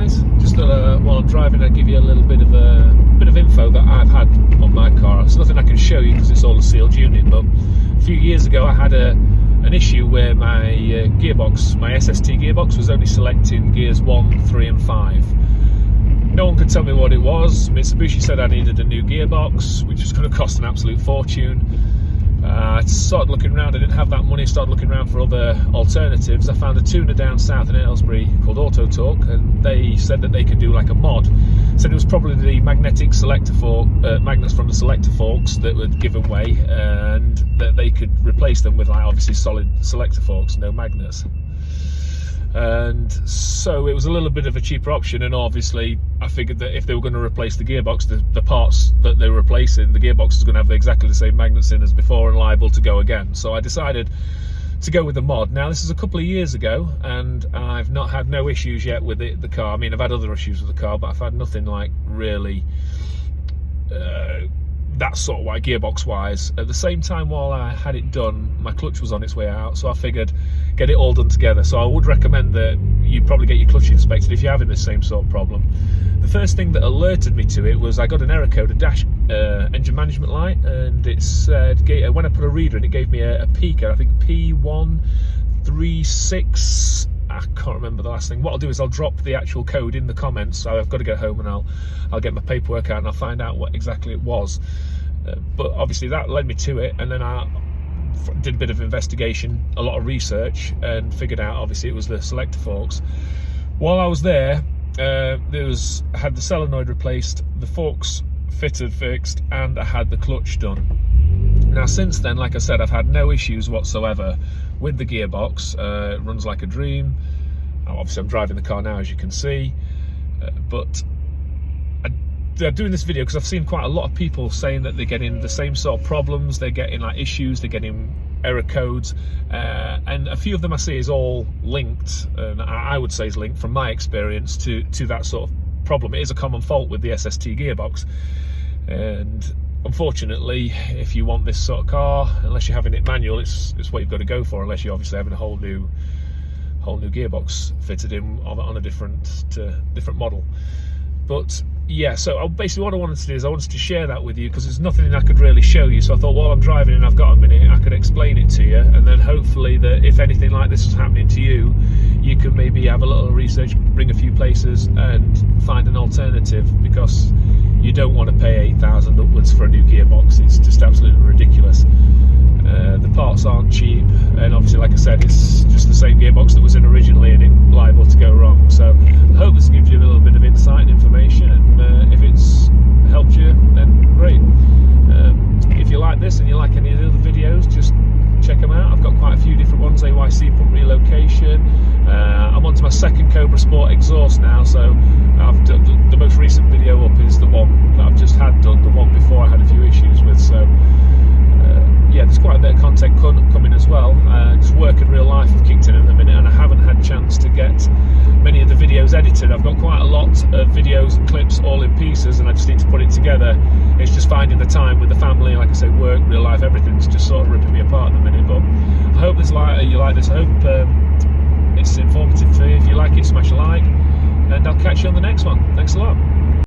guys. Just while I'm driving, I'll give you a little bit of info that I've had on my car. It's nothing I can show you because it's all a sealed unit, but a few years ago I had an issue where my gearbox, my SST gearbox, was only selecting gears 1, 3 and 5. No one could tell me what it was. Mitsubishi said I needed a new gearbox, which was going to cost an absolute fortune. I started looking around. I didn't have that money. Started looking around for other alternatives. I found a tuner down south in Aylesbury called Auto Torque, and they said that they could do like a mod. Said it was probably the magnetic selector fork, magnets from the selector forks that would give away, and that they could replace them with like obviously solid selector forks, no magnets. And so it was a little bit of a cheaper option, and obviously I figured that if they were going to replace the gearbox, the parts that they were replacing, the gearbox is going to have exactly the same magnets in as before and liable to go again. So I decided to go with the mod. Now this is a couple of years ago, and I've not had no issues yet with the car. I mean, I've had other issues with the car, but I've had nothing like really that sort of like gearbox wise. At the same time, while I had it done, my clutch was on its way out, so I figured get it all done together. So I would recommend that you probably get your clutch inspected if you're having the same sort of problem. The first thing that alerted me to it was I got an error code, a dash engine management light, and it said, when I put a reader in, it gave me a peaker, I think P136. I can't remember the last thing. What I'll do is I'll drop the actual code in the comments. So I've got to go home and I'll get my paperwork out and I'll find out what exactly it was. But obviously that led me to it, and then I did a bit of investigation, a lot of research, and figured out obviously it was the selector forks. While I was there, I had the solenoid replaced, the forks fitted, fixed, and I had the clutch done. Now since then, like I said, I've had no issues whatsoever with the gearbox. It runs like a dream. Obviously I'm driving the car now, as you can see, but I'm doing this video because I've seen quite a lot of people saying that they're getting the same sort of problems. They're getting like issues, they're getting error codes, and a few of them I see is all linked, and I would say is linked from my experience to that sort of problem. It is a common fault with the SST gearbox, and unfortunately, if you want this sort of car, unless you're having it manual, it's what you've got to go for, unless you're obviously having a whole new gearbox fitted in on a different model. But yeah, so basically what I wanted to do is I wanted to share that with you because there's nothing I could really show you. So I thought while I'm driving and I've got a minute, I could explain it to you, and then hopefully that if anything like this is happening to you, you can maybe have a little research, bring a few places and find an alternative, because you don't want to pay 8,000 upwards for a new gearbox. It's just absolutely ridiculous. The parts aren't cheap, and obviously, like I said, it's just the same gearbox that was in originally, and it's liable to go wrong. So I hope this gives you a little bit of insight and information, and if it's helped you, then great. If you like this and you like any of the other videos, just check them out. I've got quite a few different ones. AYC pump relocation. I'm onto my second Cobra Sport exhaust now, so I've done the most recent video up is the one that I've just had done, the one before I had a few issues with. So yeah, there's quite a bit of content coming as well. Just work in real life I've kicked in at the minute, and I haven't had a chance to get many of the videos edited. I've got quite a lot of videos and clips all in pieces, and I just need to put it together. It's just finding the time with the family, like I say, work, real life, everything's just sort of ripping me apart at the minute. But I hope you like this. I hope it's informative for you. If you like it, smash a like, and I'll catch you on the next one. Thanks a lot.